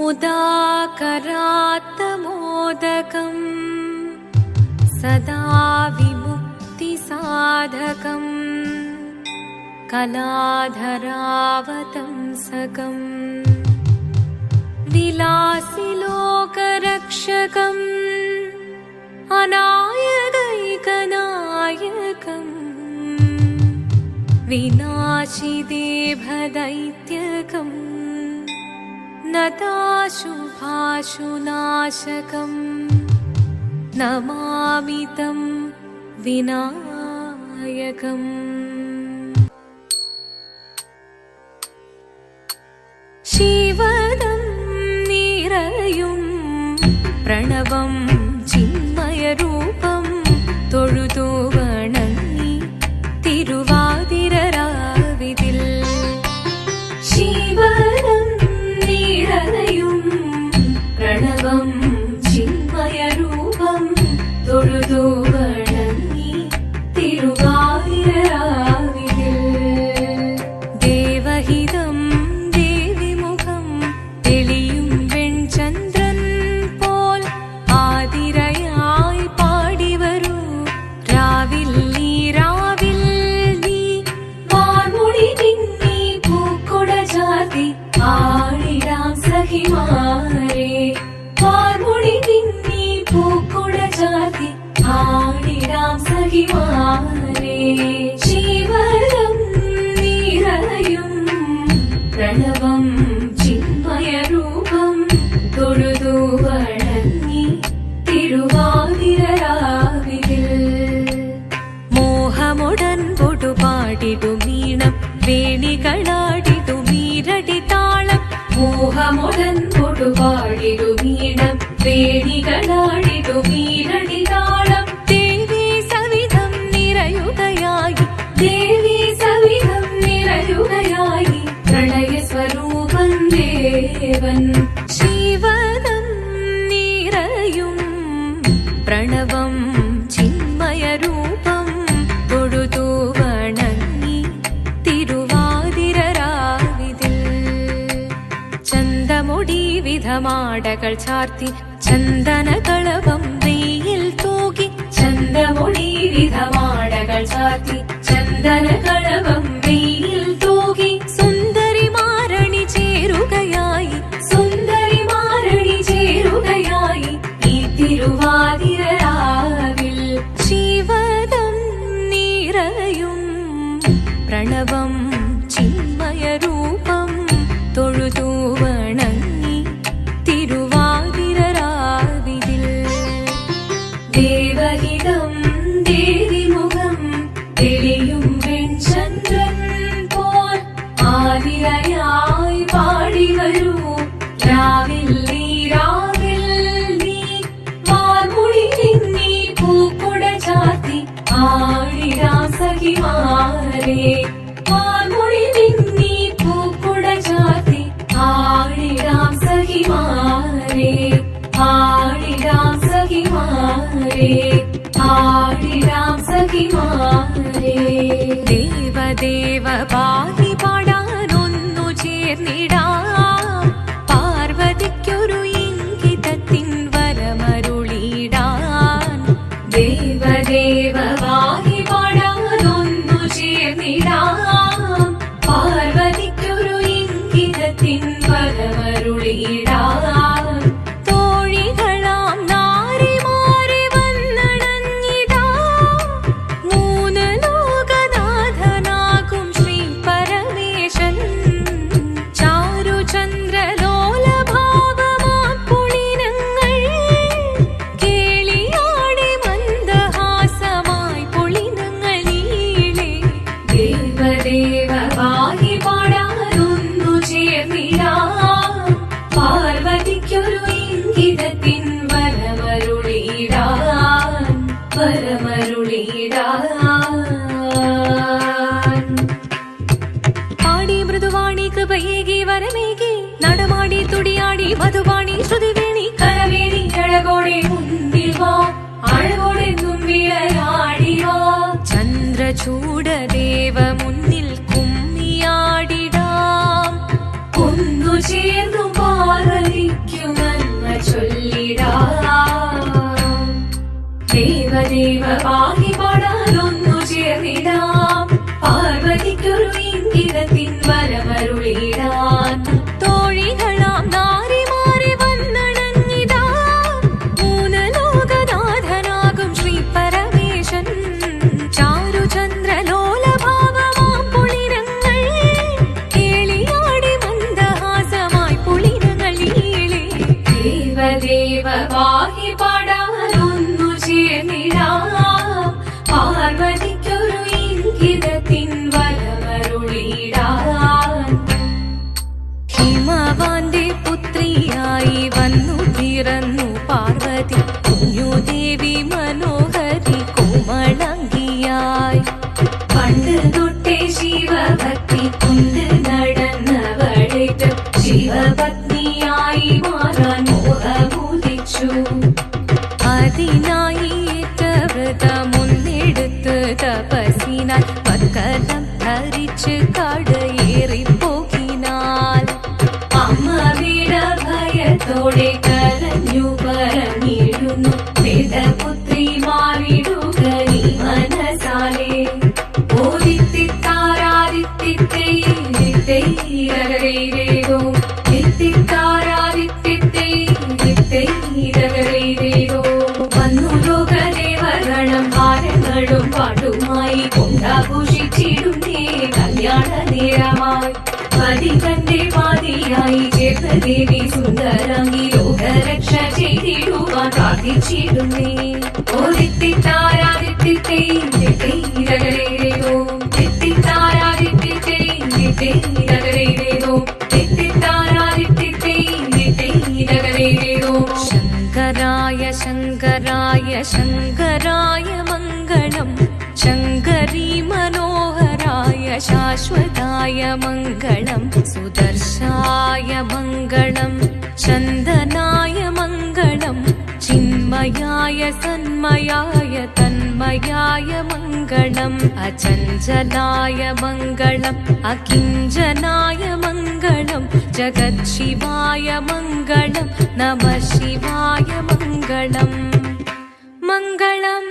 मोदाकरात्तमोदकम् सदा विमुक्तिसाधकम् कलाधरावतंसकम् विलासिलोकरक्षकम् अनायकैकनायकम् विनाशिदेभदैत्यकम् नताशुभाशुनाशकम् नमामि तं विनायकम्। शिवदं निरयुं प्रणवं चिन्मयरूपं തൊഴുതു വണങ്ങി തിരുവാതിരരാവിതിൽ ശിവദം നിറയും പ്രണവം ചിന്മയരൂപം തൊഴുതു വണങ്ങി തിരുവാതിരരാവിതിൽ ദേവഹിതം ദേവിമുഖം തെളിയും വെൺചന്ദ്രൻ പോൽ ആതിരയായി പാടിവരൂ രാവിൽ നീ വാർമുടി പിന്നി പൂക്കൊട ചാർത്തി ആടിടാം സഖിമാരെ വാർമുടി പിന്നി പൂക്കൊട ചാർത്തി ആടിടാം സഖിമാരെ ശിവദം നിറയും പ്രണവം ചിന്മയരൂപം തൊഴുതു വണങ്ങി തിരുവാതിരരാവിതിൽ മോഹമുടൻ പൊടുപാടിടുമീണം വേണികളാടിടുമീരടി താളം മോഹമുടൻ പൊടുപാടിടുമീണം വേണികളാടിടുമീരടി താളം ദേവി സവിധം നിറയുകയായി ദേവി സവിധം നിറയുകയായി പ്രളയസ്വരൂപൻ ദേവൻ ശിവദം നിറയും പ്രണവം ചിന്മയരൂപം തൊഴുതു വണങ്ങി തിരുവാതിരരാവിതിൽ ചന്തമുടി വിധമാടകൾ ചാർത്തി ചന്ദനകളവം വെയിൽ തൂകി ചന്തമുടി വിധമാടകൾ ചാർത്തി ചന്ദനകളവം വെയിൽ തൂകി സുന്ദരിമാരണി ചേരുകയായി സുന്ദരിമാരണി ചേരുകയായി ഈ തിരുവാതിരരാവിൽ ശിവദം നിറയും പ്രണവം ചിന്മയരൂപം തൊഴുതു വണങ്ങി തിരുവാതിരരാവിതിൽ ദേവഹിതം ദേവിമുഖം തെളിയും വെൺചന്ദ്രൻ പോൽ ആതിരയായി പാടിവരൂ രാവിൽ നീ വാർമുടി പിന്നി പൂക്കൊട ചാർത്തി ആടിടാം സഖിമാരെ വാർമുടി പിന്നി പൂക്കൊട ചാർത്തി ആടിടാം സഖിമാരെ ആടിടാം സഖിമാരെ ആടിടാം സഖിമാരെ ദേവദേവ പാടി പാടാനൊന്നു ചേർന്നിടാം പാർവതിക്കൊരു ഇംഗിതത്തിൻ വരമരുളിടാൻ ദേവദേവ പാടി പാടാനൊന്നു ചേർന്നിടാം പാർവതിക്കൊരു ഇംഗിതത്തിൻ വരമരുളിടാൻ തോഴികളാം നാരിമാരെ വന്നണഞ്ഞിടാം മൂന്ന് ലോകനാഥനാകും ശ്രീ പരമേശൻ ചാരുചന്ദ്രലോലഭാവമാം പുളിനങ്ങൾ കേളിയാടി മന്ദഹാസമായി പുളിനങ്ങൾ നീളെ ദേവദേവ പാടി പാടാനൊന്നു ചേർന്നിടാം പാർവതിക്കൊരു ഇംഗിതത്തിൻ വരമരുളിടാൻ പാടി മൃദുവാണി കൃപയേകി വരമേകി നടമാടി തുടിയാടി മധുവാണി ശ്രുതിവേണി കരവേണി അഴകോടെ മുൻപിൽ വാ അഴകോടെ തുമ്പിളയാടി വാ ചന്ദ്രചൂഡദേവ മുന്നിൽ കുമ്മിയാടിടാം ഒന്നു ചേർന്നു പാർവതി ദേവദേവ പാഹി പാടാനൊന്നു ചേർന്നിടാം പാർവതിക്കൊരു ഇംഗിതത്തിൻ വരമരുളിടാൻ തോഴികളാം നാരിമാരെ വന്നണഞ്ഞിതാ മൂലലോകനാഥനാകും ശ്രീ പരമേശൻ ചാരുചന്ദ്രലോലഭാവമാം പുളിരങ്ങൾ കേളിയാടി മന്ദഹാസമായി പുളിരങ്ങൾ ഈളെ ദേവദേവ പാഹി പാടാനൊന്നു ചേർന്നിടാം പാർവതിക്കൊരു ഇംഗിതത്തിൻ വരമരുളിടാൻ ഹിമവാന്റെ പുത്രിയായി വന്നു പിറന്നു പാർവതി കുഞ്ഞുദേവി മനോഹരി കോമളങ്കിയായി പണ്ട് തൊട്ടേ ശിവഭക്തി കൊണ്ട് നടന്നവളേറ്റ് ശിവപത്നിയായി മാറാൻ മോഹമുദിച്ചു അതിനായി വ്രതമൊന്നെടുത്ത് തപസിനാൽ പക്കലം ധരിച്ച് കടയേറിപ്പോകിനാൽ അമ്മയുടെ ഭയത്തോടെ കരഞ്ഞു പറഞ്ഞിരുന്നു വേദപുത്രിമാരിടുക നീ മനസാലെ ഓദിത്തിത്താരാദിത്തിത്തേരോ തിത്തിത്താരാദിത്തിത്തേരോ വന്നു ലോകദേവഗണം ഭാരങ്ങളും പാട്ടുമായി കൊണ്ടാഘോഷിച്ചിടുന്നേ കല്യാണ നേരമായി പതികന്റെ പാതിയായി ചേർന്ന ദേവി സുന്ദരാംഗി ലോകരക്ഷ ചെയ്തിടുവാൻ പ്രാർത്ഥിച്ചിടുന്നേ ഓദിത്തിത്താരാദിത്തിത്തേരോ ശങ്കരായ ശങ്കരായ ശങ്കരായ മംഗളം ശങ്കരീ മനോഹരായ ശാശ്വതായ മംഗളം സുദർശായ മംഗളം ചന്ദനായ മംഗളം ചിന്മയായ സന്മയായ തന്മയായ മംഗളം അചഞ്ചലായ മംഗളം അകിഞ്ചനായ മംഗളം ജഗത്ശിവായ മംഗളം നമഃ ശിവായ മംഗളം മംഗളം